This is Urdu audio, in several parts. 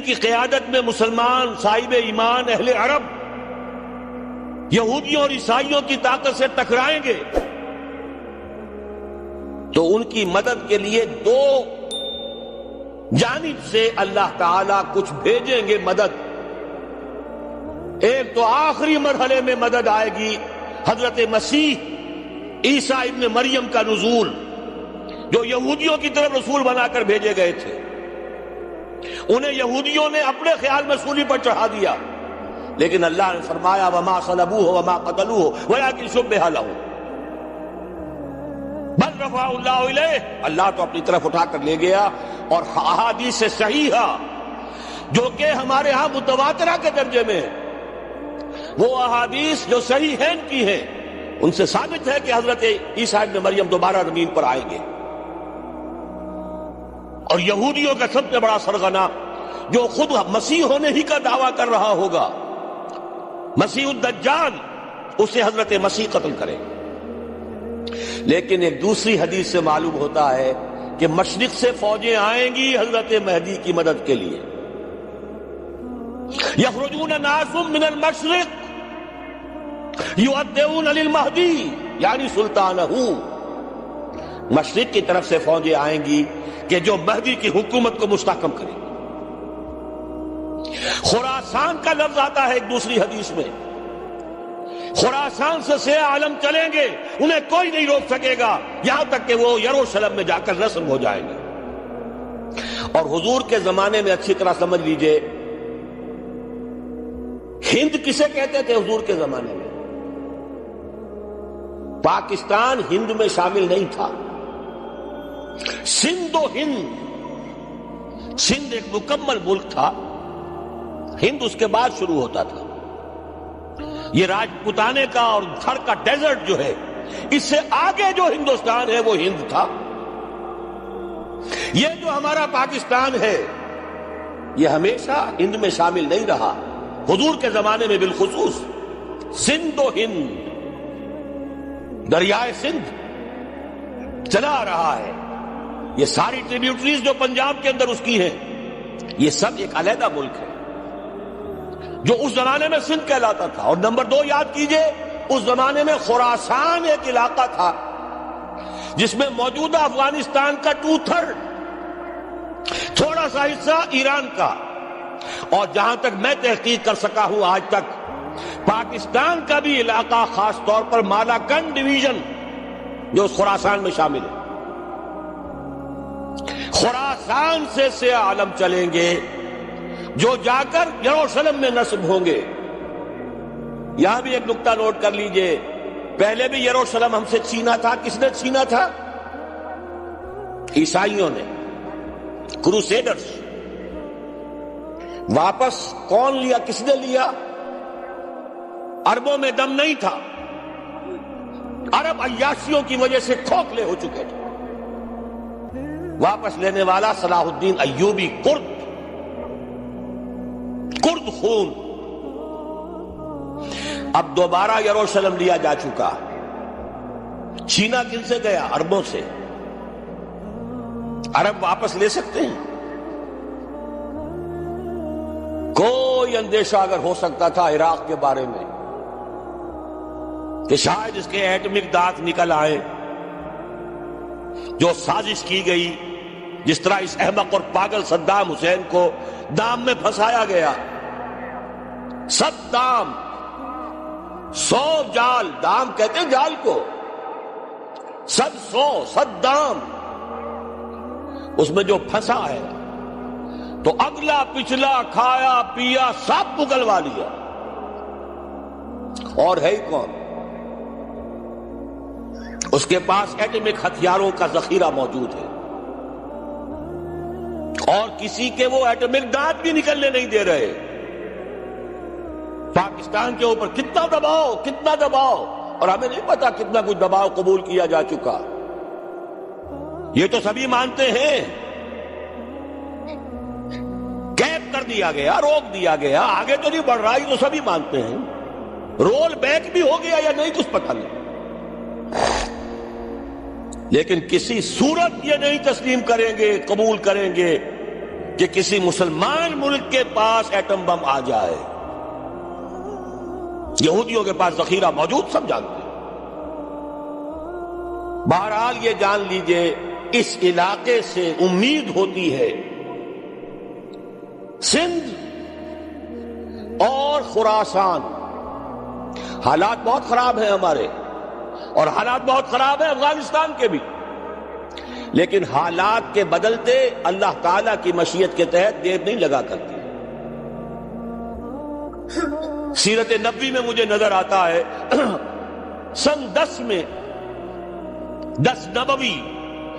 کی قیادت میں مسلمان صاحب ایمان اہل عرب یہودیوں اور عیسائیوں کی طاقت سے ٹکرائیں گے تو ان کی مدد کے لیے دو جانب سے اللہ تعالی کچھ بھیجیں گے مدد. ایک تو آخری مرحلے میں مدد آئے گی حضرت مسیح عیسیٰ ابن مریم کا نزول، جو یہودیوں کی طرف رسول بنا کر بھیجے گئے تھے. انہیں یہودیوں نے اپنے خیال میں سولی پر چڑھا دیا، لیکن اللہ نے فرمایا وما صلبوہ وما قتلوہ ولکن شبہ لہم بل رفعہ اللہ الیہ. اللہ تو اپنی طرف اٹھا کر لے گیا. اور احادیث صحیحہ جو کہ ہمارے ہاں متواترہ کے درجے میں وہ احادیث جو صحیحین کی ہیں ان سے ثابت ہے کہ حضرت عیسیٰ ابن مریم دوبارہ زمین پر آئیں گے. اور یہودیوں کا سب سے بڑا سرغنہ جو خود مسیح ہونے ہی کا دعویٰ کر رہا ہوگا، مسیح الدجال، اسے حضرت مسیح قتل کرے. لیکن ایک دوسری حدیث سے معلوم ہوتا ہے کہ مشرق سے فوجیں آئیں گی حضرت مہدی کی مدد کے لیے. یخرجون ناس من المشرق یؤدون للمہدی یعنی سلطانہ. مشرق کی طرف سے فوجیں آئیں گی کہ جو مہدی کی حکومت کو مستحکم کرے. خراسان کا لفظ آتا ہے ایک دوسری حدیث میں. خراسان سے سیاہ عالم چلیں گے، انہیں کوئی نہیں روک سکے گا یہاں تک کہ وہ یروشلم میں جا کر رسم ہو جائیں گے. اور حضور کے زمانے میں اچھی طرح سمجھ لیجئے، ہند کسے کہتے تھے حضور کے زمانے میں؟ پاکستان ہند میں شامل نہیں تھا. سندھ و ہند، سندھ ایک مکمل ملک تھا، ہند اس کے بعد شروع ہوتا تھا. یہ راجپوتانے کا اور تھر کا ڈیزرٹ جو ہے، اس سے آگے جو ہندوستان ہے وہ ہند تھا. یہ جو ہمارا پاکستان ہے یہ ہمیشہ ہند میں شامل نہیں رہا. حضور کے زمانے میں بالخصوص سندھ و ہند، دریائے سندھ چلا آ رہا ہے. یہ ساری ٹریبیوٹریز جو پنجاب کے اندر اس کی ہیں، یہ سب ایک علیحدہ ملک ہے جو اس زمانے میں سندھ کہلاتا تھا. اور نمبر 2 یاد کیجئے، اس زمانے میں خراسان ایک علاقہ تھا جس میں موجودہ افغانستان کا 2/3، تھوڑا سا حصہ ایران کا، اور جہاں تک میں تحقیق کر سکا ہوں آج تک پاکستان کا بھی علاقہ، خاص طور پر مالاکنڈ ڈویژن جو خراسان میں شامل ہے. خراسان سے سیاہ عالم چلیں گے جو جا کر یروشلم میں نصب ہوں گے. یہاں بھی ایک نقطہ نوٹ کر لیجئے، پہلے بھی یروشلم ہم سے چھینا تھا. کس نے چھینا تھا؟ عیسائیوں نے، کروسیڈرز. واپس کون لیا؟ کس نے لیا؟ عربوں میں دم نہیں تھا، عرب عیاشیوں کی وجہ سے کھوکھلے ہو چکے تھے. واپس لینے والا صلاح الدین ایوبی، کرد خون. اب دوبارہ یروشلم لیا جا چکا. چھینا کن سے گیا؟ عربوں سے. عرب واپس لے سکتے ہیں؟ کوئی اندیشہ اگر ہو سکتا تھا عراق کے بارے میں کہ شاید اس کے ایٹمک دانت نکل آئے، جو سازش کی گئی، جس طرح اس احمق اور پاگل صدام حسین کو دام میں پھنسایا گیا. صدام، 100 جال، دام کہتے ہیں جال کو، 100 اس میں جو پھنسا ہے تو اگلا پچھلا کھایا پیا سب اگلوا لیا. اور ہے ہی کون؟ اس کے پاس ایٹمک ہتھیاروں کا ذخیرہ موجود ہے، اور کسی کے وہ ایٹمک دانت بھی نکلنے نہیں دے رہے. پاکستان کے اوپر کتنا دباؤ، اور ہمیں نہیں پتا کتنا کچھ دباؤ قبول کیا جا چکا. یہ تو سبھی مانتے ہیں. کیپ کر دیا گیا، روک دیا گیا، آگے تو نہیں بڑھ رہا، یہ تو سبھی مانتے ہیں. رول بیک بھی ہو گیا یا نہیں کچھ پتہ نہیں. لیکن کسی صورت یہ نہیں تسلیم کریں گے، قبول کریں گے کہ کسی مسلمان ملک کے پاس ایٹم بم آ جائے. یہودیوں کے پاس ذخیرہ موجود، سب جانتے ہیں. بہرحال یہ جان لیجئے اس علاقے سے امید ہوتی ہے. سندھ اور خراسان حالات بہت خراب ہیں ہمارے، اور حالات بہت خراب ہیں افغانستان کے بھی، لیکن حالات کے بدلتے اللہ تعالیٰ کی مشیت کے تحت دیر نہیں لگا کرتی. سیرت نبوی میں مجھے نظر آتا ہے سن 10 میں 10 نبوی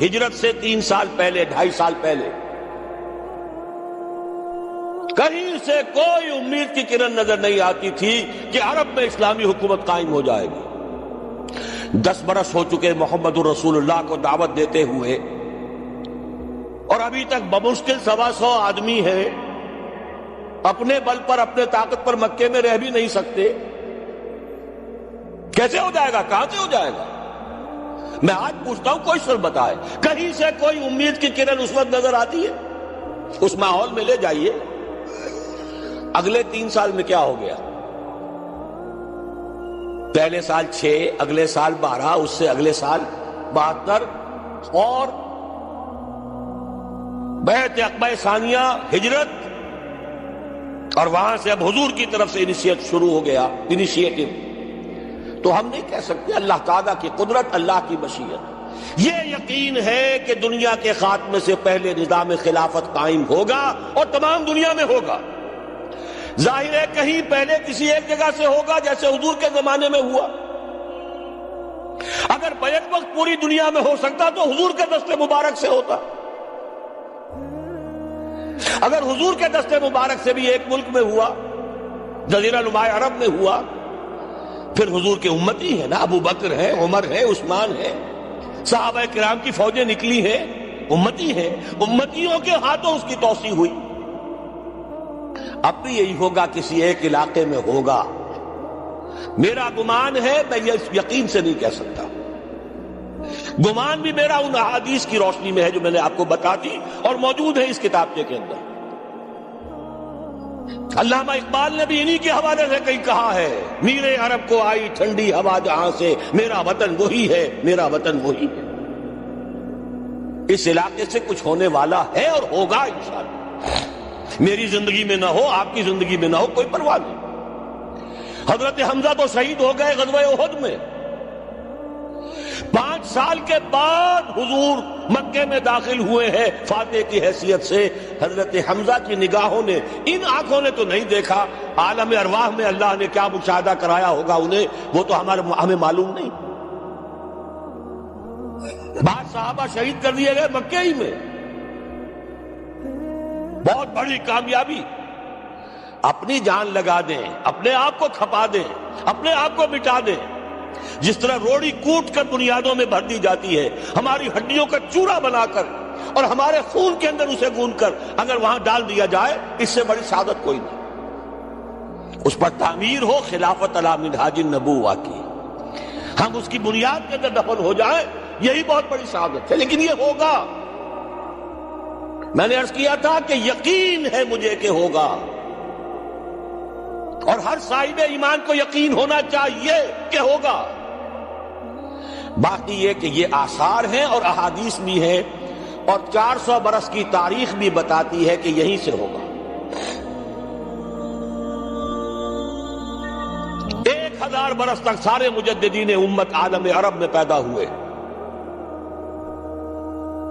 ہجرت سے 3 سال پہلے 2.5 سال پہلے کہیں سے کوئی امید کی کرن نظر نہیں آتی تھی کہ عرب میں اسلامی حکومت قائم ہو جائے گی. 10 برس ہو چکے محمد الرسول اللہ کو دعوت دیتے ہوئے، اور ابھی تک بمشکل 125 آدمی ہیں. اپنے بل پر اپنے طاقت پر مکے میں رہ بھی نہیں سکتے. کیسے ہو جائے گا؟ کہاں سے ہو جائے گا؟ میں آج پوچھتا ہوں، کوئی سر بتائے کہیں سے کوئی امید کی کرن اس وقت نظر آتی ہے؟ اس ماحول میں لے جائیے. اگلے 3 سال میں کیا ہو گیا؟ پہلے سال 6، اگلے سال 12، اس سے اگلے سال 72، اور بیعت عقبہ ثانیہ ہجرت، اور وہاں سے اب حضور کی طرف سے شروع ہو گیا انیشیٹو. تو ہم نہیں کہہ سکتے. اللہ تعالیٰ کی قدرت، اللہ کی مشیت. یہ یقین ہے کہ دنیا کے خاتمے سے پہلے نظام خلافت قائم ہوگا، اور تمام دنیا میں ہوگا. ظاہر ہے کہیں پہلے کسی ایک جگہ سے ہوگا، جیسے حضور کے زمانے میں ہوا. اگر بیک وقت پوری دنیا میں ہو سکتا تو حضور کے دست مبارک سے ہوتا. اگر حضور کے دست مبارک سے بھی ایک ملک میں ہوا، جزیرہ نما عرب میں ہوا، پھر حضور کے امتی ہیں نا. ابو بکر ہے، عمر ہے، عثمان ہے، صحابہ کرام کی فوجیں نکلی ہیں، امتی ہیں. امتیوں کے ہاتھوں اس کی توسیع ہوئی. اب بھی یہی ہوگا، کسی ایک علاقے میں ہوگا. میرا گمان ہے، میں یہ یقین سے نہیں کہہ سکتا. گمان بھی میرا ان احادیث کی روشنی میں ہے جو میں نے آپ کو بتا دی اور موجود ہے اس کتابچے کے اندر. علامہ اقبال نے بھی انہی کے حوالے سے کہیں کہا ہے، میرے عرب کو آئی ٹھنڈی ہوا جہاں سے، میرا وطن وہی ہے، میرا وطن وہی ہے. اس علاقے سے کچھ ہونے والا ہے اور ہوگا انشاءاللہ. میری زندگی میں نہ ہو، آپ کی زندگی میں نہ ہو، کوئی پرواہ نہیں. حضرت حمزہ تو شہید ہو گئے غزوہ احد میں. 5 سال کے بعد حضور مکے میں داخل ہوئے ہیں فاتح کی حیثیت سے. حضرت حمزہ کی نگاہوں نے، ان آنکھوں نے تو نہیں دیکھا، عالم ارواح میں اللہ نے کیا مشاہدہ کرایا ہوگا انہیں، وہ تو ہمیں معلوم نہیں. بعض صحابہ شہید کر دیے گئے مکے ہی میں. بہت بڑی کامیابی. اپنی جان لگا دیں، اپنے آپ کو کھپا دیں، اپنے آپ کو مٹا دیں. جس طرح روڑی کوٹ کر بنیادوں میں بھر دی جاتی ہے، ہماری ہڈیوں کا چورا بنا کر اور ہمارے خون کے اندر اسے گون کر اگر وہاں ڈال دیا جائے، اس سے بڑی سعادت کوئی نہیں. اس پر تعمیر ہو خلافت علی منہاج النبوہ کی، ہم اس کی بنیاد کے اندر دفن ہو جائیں، یہی بہت بڑی سعادت ہے. لیکن یہ ہوگا. میں نے عرض کیا تھا کہ یقین ہے مجھے کہ ہوگا، اور ہر صاحب ایمان کو یقین ہونا چاہیے کہ ہوگا. باقی یہ کہ یہ آثار ہیں اور احادیث بھی ہیں، اور 400 برس کی تاریخ بھی بتاتی ہے کہ یہیں سے ہوگا. 1000 برس تک سارے مجددین امت عالم عرب میں پیدا ہوئے.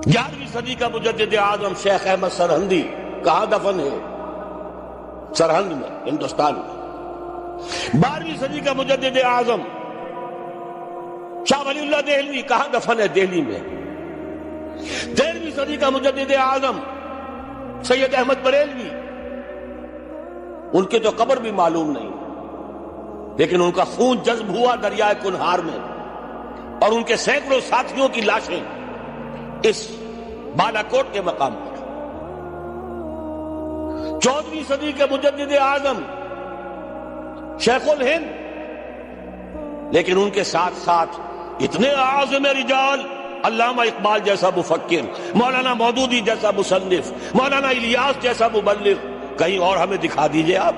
11ویں صدی کا مجدد اعظم شیخ احمد سرہندی کہاں دفن ہے؟ سرہند میں، ہندوستان میں. 12ویں صدی کا مجدد اعظم شاہ ولی اللہ دہلوی کہاں دفن ہے؟ دہلی میں. 13ویں صدی کا مجدد اعظم سید احمد بریلوی، ان کے تو قبر بھی معلوم نہیں، لیکن ان کا خون جذب ہوا دریائے کنہار میں، اور ان کے سینکڑوں ساتھیوں کی لاشیں اس بالا کوٹ کے مقام پر. 14ویں صدی کے مجدد اعظم شیخ الہند، لیکن ان کے ساتھ ساتھ اتنے اعظم رجال علامہ اقبال جیسا مفکر، مولانا مودودی جیسا مصنف، مولانا الیاس جیسا مبلغ، کہیں اور ہمیں دکھا دیجئے آپ۔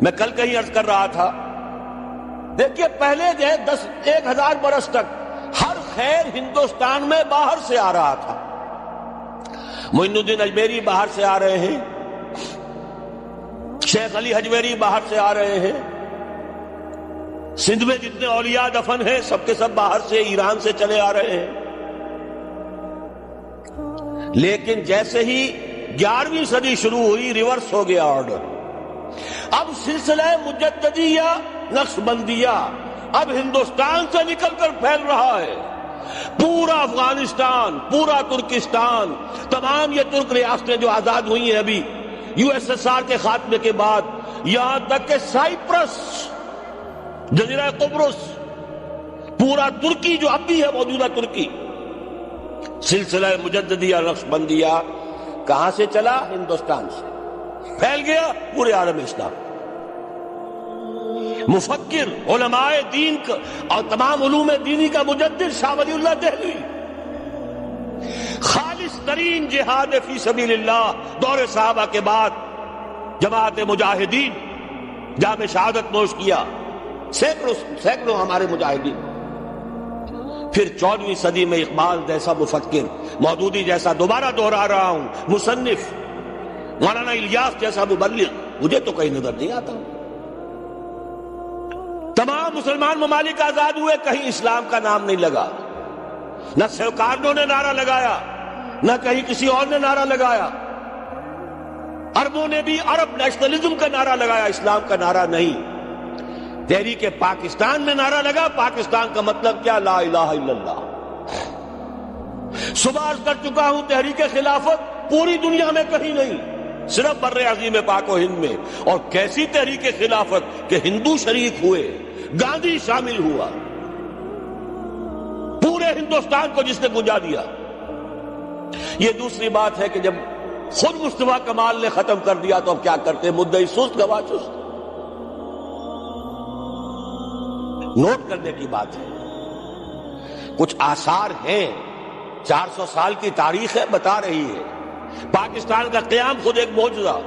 میں کل کہیں عرض کر رہا تھا، دیکھیے پہلے جو ہے 1000 برس تک ہر خیر ہندوستان میں باہر سے آ رہا تھا۔ معین الدین اجمیری باہر سے آ رہے ہیں، شیخ علی حجویری باہر سے آ رہے ہیں، سندھ میں جتنے اولیاء دفن ہیں سب کے سب باہر سے، ایران سے چلے آ رہے ہیں۔ لیکن جیسے ہی 11ویں صدی شروع ہوئی، ریورس ہو گیا آرڈر۔ اب سلسلہ مجددیہ، نقشبندیہ اب ہندوستان سے نکل کر پھیل رہا ہے۔ پورا افغانستان، پورا ترکستان، تمام یہ ترک ریاستیں جو آزاد ہوئی ہیں ابھی USSR کے خاتمے کے بعد، یہاں تک کہ سائپرس، جزیرہ قبرص، پورا ترکی جو اب بھی ہے موجودہ ترکی، سلسلہ مجددیہ نقشبندیہ کہاں سے چلا؟ ہندوستان سے پھیل گیا پورے عالم اسلام۔ مفکر، علماء دین اور تمام علوم دینی کا مجدد شاہ ولی اللہ دہلوی، خالص ترین جہاد فی سبیل اللہ دور صحابہ کے بعد جماعت مجاہدین، جام شہادت نوش کیا سینکڑوں ہمارے مجاہدین۔ پھر 14ویں صدی میں اقبال جیسا مفکر، مودودی جیسا، دوبارہ دوہرا رہا ہوں، مصنف، مولانا الیاس جیسا مبلغ، مجھے تو کہیں نظر نہیں آتا۔ تمام مسلمان ممالک آزاد ہوئے، کہیں اسلام کا نام نہیں لگا، نہ سرکاروں نے نعرہ لگایا، نہ کہیں کسی اور نے نعرہ لگایا۔ عربوں نے بھی عرب نیشنلزم کا نعرہ لگایا، اسلام کا نعرہ نہیں۔ تحریک پاکستان میں نعرہ لگا، پاکستان کا مطلب کیا؟ لا الہ الا اللہ۔ صبح عرض کر چکا ہوں، تحریک خلافت پوری دنیا میں کہیں نہیں، صرف بر عظیم پاک و ہند میں۔ اور کیسی تحریک خلافت کہ ہندو شریک ہوئے، گاندھی شامل ہوا، پورے ہندوستان کو جس نے گنجا دیا۔ یہ دوسری بات ہے کہ جب خود مصطفیٰ کمال نے ختم کر دیا تو اب کیا کرتے؟ مدعی سست گواہ چست۔ نوٹ کرنے کی بات ہے، کچھ آثار ہیں، 400 سال کی تاریخ ہے، بتا رہی ہے۔ پاکستان کا قیام خود ایک معجزہ،